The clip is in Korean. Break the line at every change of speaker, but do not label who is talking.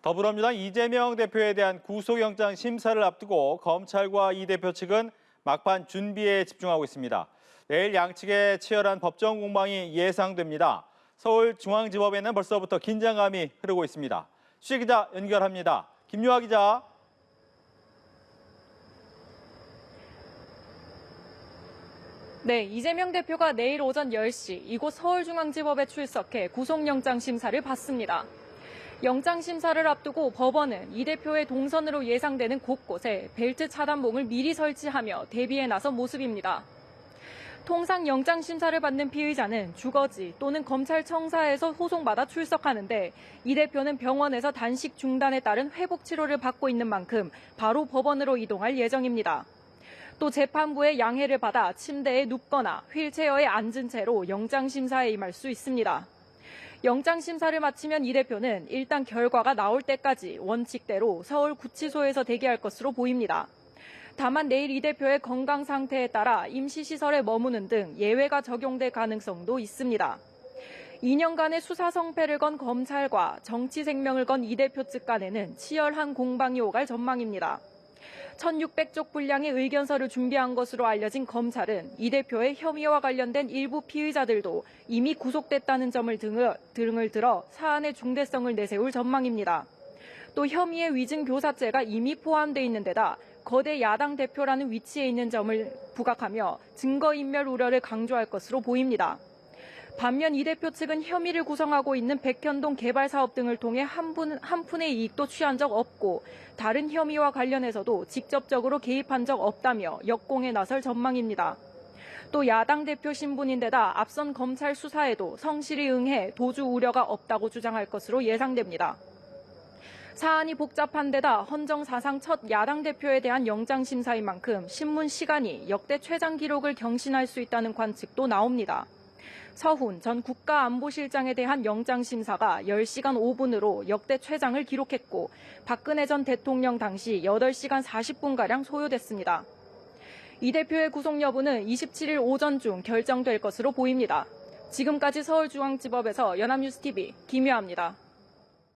더불어민주당 이재명 대표에 대한 구속영장 심사를 앞두고 검찰과 이 대표 측은 막판 준비에 집중하고 있습니다. 내일 양측의 치열한 법정 공방이 예상됩니다. 서울중앙지법에는 벌써부터 긴장감이 흐르고 있습니다. 취재기자 연결합니다. 김유아 기자.
네, 이재명 대표가 내일 오전 10시 이곳 서울중앙지법에 출석해 구속영장 심사를 받습니다. 영장 심사를 앞두고 법원은 이 대표의 동선으로 예상되는 곳곳에 벨트 차단봉을 미리 설치하며 대비에 나선 모습입니다. 통상 영장 심사를 받는 피의자는 주거지 또는 검찰청사에서 소송받아 출석하는데 이 대표는 병원에서 단식 중단에 따른 회복 치료를 받고 있는 만큼 바로 법원으로 이동할 예정입니다. 또 재판부의 양해를 받아 침대에 눕거나 휠체어에 앉은 채로 영장 심사에 임할 수 있습니다. 영장 심사를 마치면 이 대표는 일단 결과가 나올 때까지 원칙대로 서울 구치소에서 대기할 것으로 보입니다. 다만 내일 이 대표의 건강 상태에 따라 임시시설에 머무는 등 예외가 적용될 가능성도 있습니다. 2년간의 수사 성패를 건 검찰과 정치 생명을 건 이 대표 측 간에는 치열한 공방이 오갈 전망입니다. 1,600쪽 분량의 의견서를 준비한 것으로 알려진 검찰은 이 대표의 혐의와 관련된 일부 피의자들도 이미 구속됐다는 점을 등을 들어 사안의 중대성을 내세울 전망입니다. 또 혐의의 위증 교사죄가 이미 포함돼 있는 데다 거대 야당 대표라는 위치에 있는 점을 부각하며 증거인멸 우려를 강조할 것으로 보입니다. 반면 이 대표 측은 혐의를 구성하고 있는 백현동 개발 사업 등을 통해 한 푼의 이익도 취한 적 없고 다른 혐의와 관련해서도 직접적으로 개입한 적 없다며 역공에 나설 전망입니다. 또 야당 대표 신분인데다 앞선 검찰 수사에도 성실히 응해 도주 우려가 없다고 주장할 것으로 예상됩니다. 사안이 복잡한 데다 헌정 사상 첫 야당 대표에 대한 영장 심사인 만큼 신문 시간이 역대 최장 기록을 경신할 수 있다는 관측도 나옵니다. 서훈 전 국가안보실장에 대한 영장 심사가 10시간 5분으로 역대 최장을 기록했고 박근혜 전 대통령 당시 8시간 40분가량 소요됐습니다. 이 대표의 구속 여부는 27일 오전 중 결정될 것으로 보입니다. 지금까지 서울중앙지법에서 연합뉴스TV 김유아입니다.